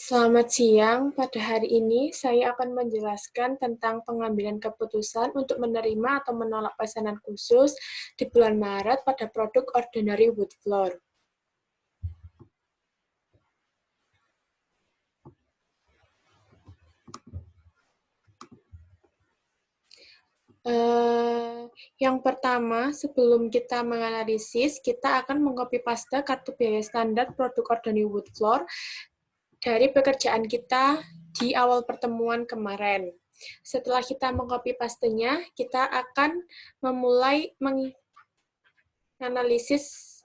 Selamat siang, pada hari ini saya akan menjelaskan tentang pengambilan keputusan untuk menerima atau menolak pesanan khusus di bulan Maret pada produk Ordinary Wood Floor. Yang pertama, sebelum kita menganalisis, kita akan mengcopy paste kartu biaya standar produk Ordinary Wood Floor dari pekerjaan kita di awal pertemuan kemarin. Setelah kita mengcopy pastenya, kita akan memulai menganalisis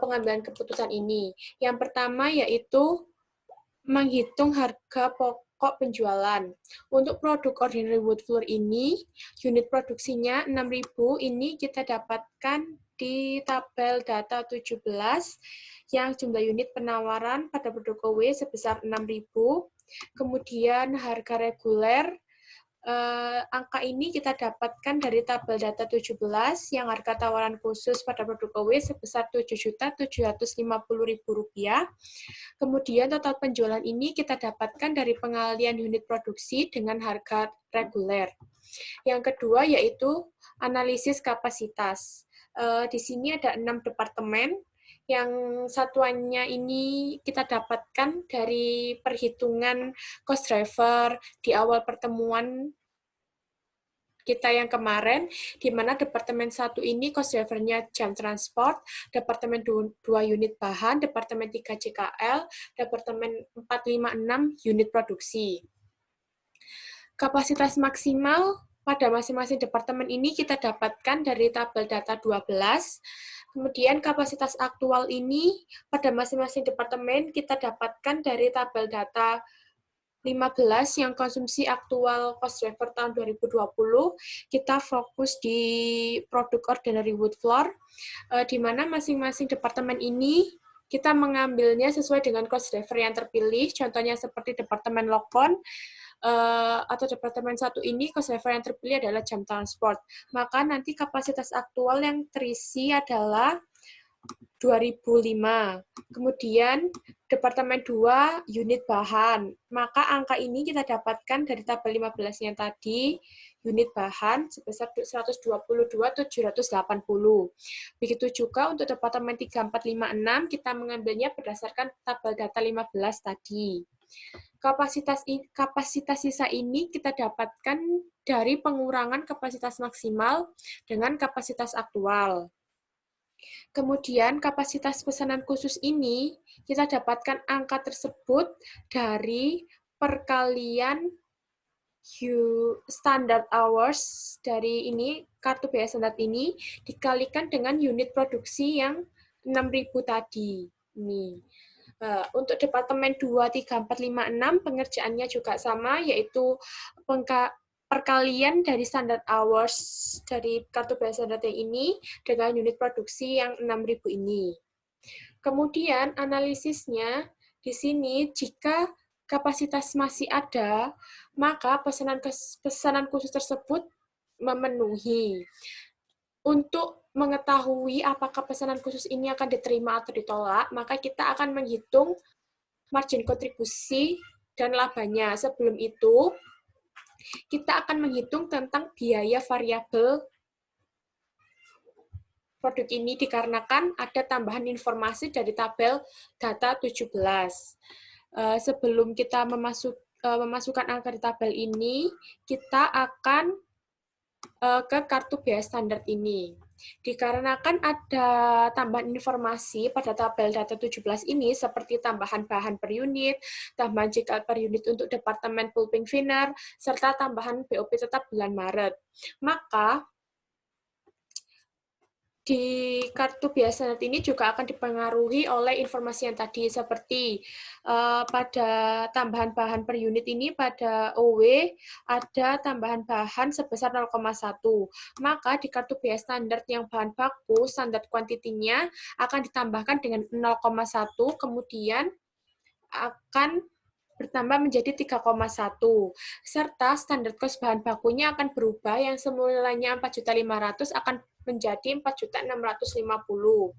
pengambilan keputusan ini. Yang pertama yaitu menghitung harga pokok penjualan. Untuk produk Ordinary Wood Floor ini, unit produksinya 6.000, ini kita dapatkan di tabel data 17, yang jumlah unit penawaran pada produk OW sebesar 6.000. Kemudian harga reguler, angka ini kita dapatkan dari tabel data 17 yang harga tawaran khusus pada produk OW sebesar Rp7.750.000. Kemudian total penjualan ini kita dapatkan dari pengalian unit produksi dengan harga reguler. Yang kedua yaitu analisis kapasitas. Di sini ada 6 departemen. Yang satuannya ini kita dapatkan dari perhitungan cost driver di awal pertemuan kita yang kemarin, di mana Departemen 1 ini cost driver-nya jam transport, Departemen 2 unit bahan, Departemen 3 JKL, Departemen 4, 5, 6 unit produksi. Kapasitas maksimal pada masing-masing departemen ini kita dapatkan dari tabel data 12. Kemudian kapasitas aktual ini pada masing-masing departemen kita dapatkan dari tabel data 15 yang konsumsi aktual cost driver tahun 2020, kita fokus di produk Ordinary Wood Floor, di mana masing-masing departemen ini kita mengambilnya sesuai dengan cost driver yang terpilih, contohnya seperti Departemen Lokon, atau Departemen 1 ini cost driver yang terpilih adalah jam transport. Maka nanti kapasitas aktual yang terisi adalah 2005. Kemudian Departemen 2 unit bahan. Maka angka ini kita dapatkan dari tabel 15 yang tadi, unit bahan sebesar 122.780. Begitu juga untuk Departemen 3, 4, 5, 6 kita mengambilnya berdasarkan tabel data 15 tadi. Kapasitas sisa ini kita dapatkan dari pengurangan kapasitas maksimal dengan kapasitas aktual. Kemudian kapasitas pesanan khusus ini kita dapatkan angka tersebut dari perkalian standard hours dari ini, kartu biaya standar ini dikalikan dengan unit produksi yang 6.000 tadi. Ini. Untuk Departemen 2, 3, 4, 5, 6 pengerjaannya juga sama, yaitu perkalian dari standard hours dari kartu biaya standar yang ini dengan unit produksi yang 6.000 ini. Kemudian analisisnya di sini, jika kapasitas masih ada, maka pesanan khusus tersebut memenuhi. Untuk mengetahui apakah pesanan khusus ini akan diterima atau ditolak, maka kita akan menghitung margin kontribusi dan labanya. Sebelum itu, kita akan menghitung tentang biaya variabel produk ini dikarenakan ada tambahan informasi dari tabel data 17. Sebelum kita memasukkan angka di tabel ini, kita akan ke kartu biaya standar ini. Dikarenakan ada tambahan informasi pada tabel data 17 ini, seperti tambahan bahan per unit, tambahan JKL per unit untuk Departemen Pulping Thinner, serta tambahan BOP tetap bulan Maret. Maka, di kartu biaya standar ini juga akan dipengaruhi oleh informasi yang tadi, seperti pada tambahan bahan per unit ini pada OW ada tambahan bahan sebesar 0,1. Maka di kartu biaya standar yang bahan baku, standar kuantitinya akan ditambahkan dengan 0,1, kemudian akan bertambah menjadi 3,1, serta standar cost bahan bakunya akan berubah, yang semulanya 4.500.000 akan menjadi 4.650.000.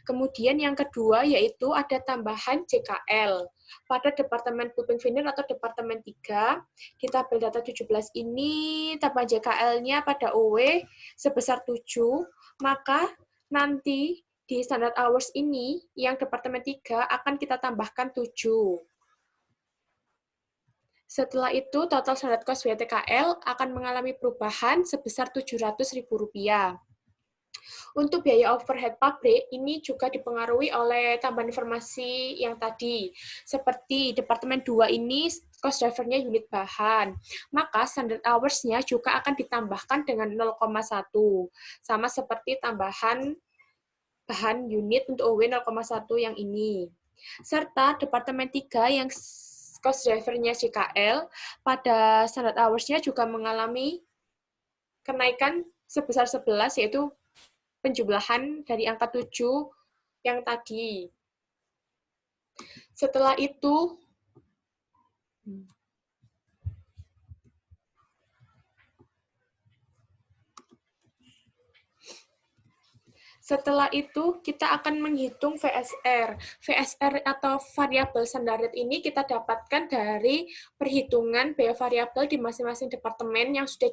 Kemudian yang kedua yaitu ada tambahan JKL. Pada Departemen Pulpen Finir atau Departemen 3, di tabel data 17 ini tambahan JKL-nya pada OW sebesar 7, maka nanti di standard hours ini yang Departemen 3 akan kita tambahkan 7. Setelah itu, total standard cost WTKL akan mengalami perubahan sebesar Rp700.000. Untuk biaya overhead pabrik, ini juga dipengaruhi oleh tambahan informasi yang tadi. Seperti Departemen 2 ini, cost driver-nya unit bahan. Maka standard hours-nya juga akan ditambahkan dengan 0,1. Sama seperti tambahan bahan unit untuk OW 0,1 yang ini. Serta Departemen 3 yang cost driver-nya JKL, pada standard hours-nya juga mengalami kenaikan sebesar 11, yaitu penjumlahan dari angka 7 yang tadi. Setelah itu, kita akan menghitung VSR. VSR atau variabel standar ini kita dapatkan dari perhitungan biaya variabel di masing-masing departemen yang sudah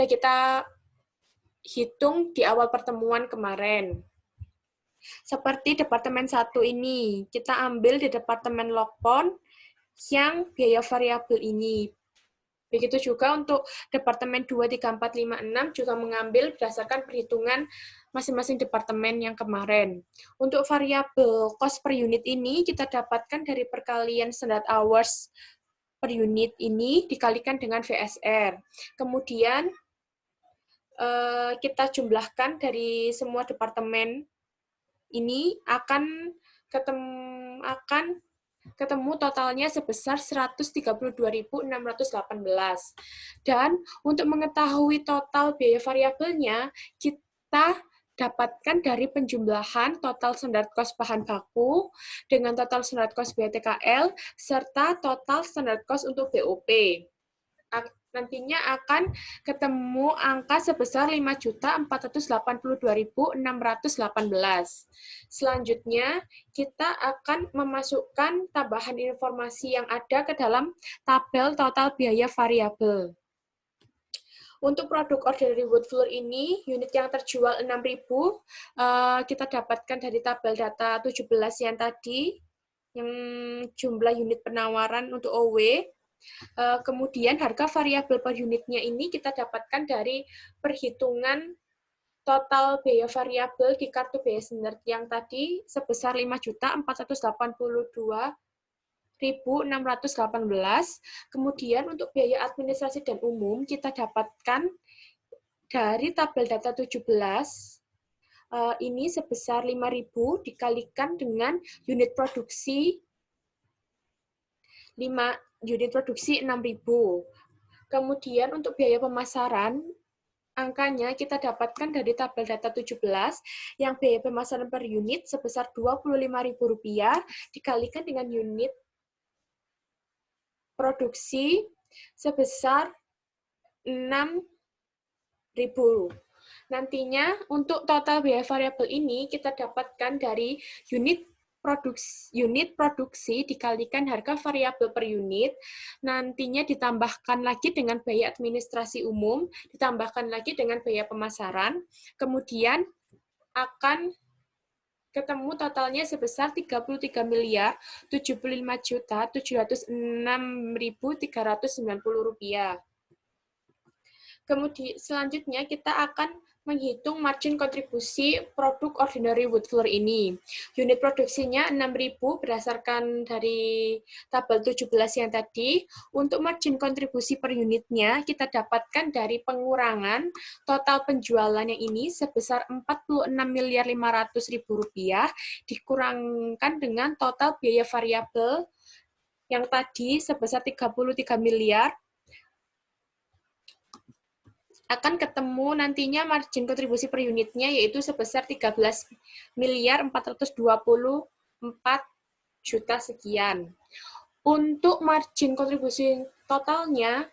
kita hitung di awal pertemuan kemarin. Seperti Departemen 1 ini, kita ambil di Departemen Lokpon yang biaya variabel ini. Begitu juga untuk Departemen 2, 3, 4, 5, 6 juga mengambil berdasarkan perhitungan masing-masing departemen yang kemarin. Untuk variabel cost per unit ini kita dapatkan dari perkalian standard hours per unit ini dikalikan dengan VSR. Kemudian kita jumlahkan dari semua departemen ini akan ketemu totalnya sebesar 132.618. Dan untuk mengetahui total biaya variabelnya, kita dapatkan dari penjumlahan total standard cost bahan baku dengan total standard cost BTKL serta total standard cost untuk BOP. Nantinya akan ketemu angka sebesar 5.482.618. Selanjutnya, kita akan memasukkan tambahan informasi yang ada ke dalam tabel total biaya variabel. Untuk produk ordinary wood floor ini, unit yang terjual 6.000, kita dapatkan dari tabel data 17 yang tadi, yang jumlah unit penawaran untuk OW. Kemudian harga variabel per unitnya ini kita dapatkan dari perhitungan total biaya variabel di kartu biaya standar yang tadi sebesar 5.482.618. Kemudian untuk biaya administrasi dan umum kita dapatkan dari tabel data 17 ini sebesar 5.000 dikalikan dengan unit produksi 6.000. Kemudian untuk biaya pemasaran, angkanya kita dapatkan dari tabel data 17, yang biaya pemasaran per unit sebesar Rp25.000 dikalikan dengan unit produksi sebesar 6.000. Nantinya untuk total biaya variabel ini kita dapatkan dari unit produksi dikalikan harga variabel per unit, nantinya ditambahkan lagi dengan biaya administrasi umum, ditambahkan lagi dengan biaya pemasaran, kemudian akan ketemu totalnya sebesar Rp35.706.390. Kemudian selanjutnya kita akan menghitung margin kontribusi produk ordinary wood floor ini. Unit produksinya 6.000 berdasarkan dari tabel 17 yang tadi. Untuk margin kontribusi per unitnya kita dapatkan dari pengurangan total penjualannya ini sebesar Rp46.500.000 dikurangkan dengan total biaya variabel yang tadi sebesar 33 miliar. Akan ketemu nantinya margin kontribusi per unitnya yaitu sebesar 13.424.000 juta sekian. Untuk margin kontribusi totalnya,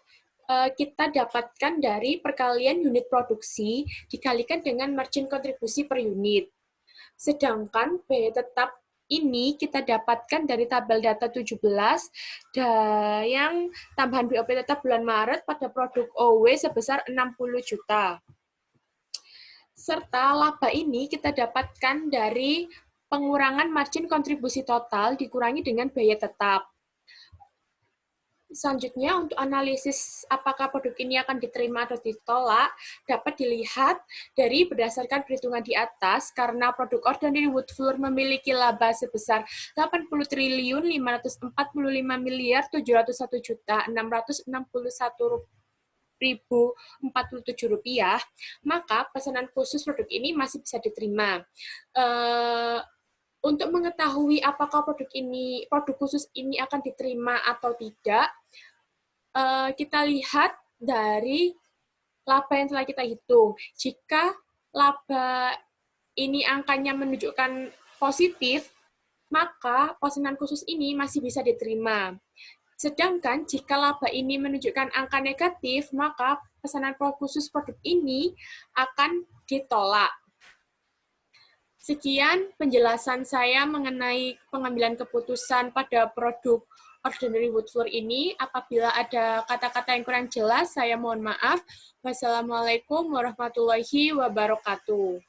kita dapatkan dari perkalian unit produksi dikalikan dengan margin kontribusi per unit. Sedangkan biaya tetap ini kita dapatkan dari tabel data 17 yang tambahan BOP tetap bulan Maret pada produk OW sebesar 60 juta. Serta laba ini kita dapatkan dari pengurangan margin kontribusi total dikurangi dengan biaya tetap. Selanjutnya, untuk analisis apakah produk ini akan diterima atau ditolak, dapat dilihat dari berdasarkan perhitungan di atas, karena produk Ordinary Wood Floor memiliki laba sebesar 80.545.701.661.047 rupiah, maka pesanan khusus produk ini masih bisa diterima. Untuk mengetahui apakah produk khusus ini akan diterima atau tidak, kita lihat dari laba yang telah kita hitung. Jika laba ini angkanya menunjukkan positif, maka pesanan khusus ini masih bisa diterima. Sedangkan jika laba ini menunjukkan angka negatif, maka pesanan khusus produk ini akan ditolak. Sekian penjelasan saya mengenai pengambilan keputusan pada produk Ordinary Wood Floor ini. Apabila ada kata-kata yang kurang jelas, saya mohon maaf. Wassalamualaikum warahmatullahi wabarakatuh.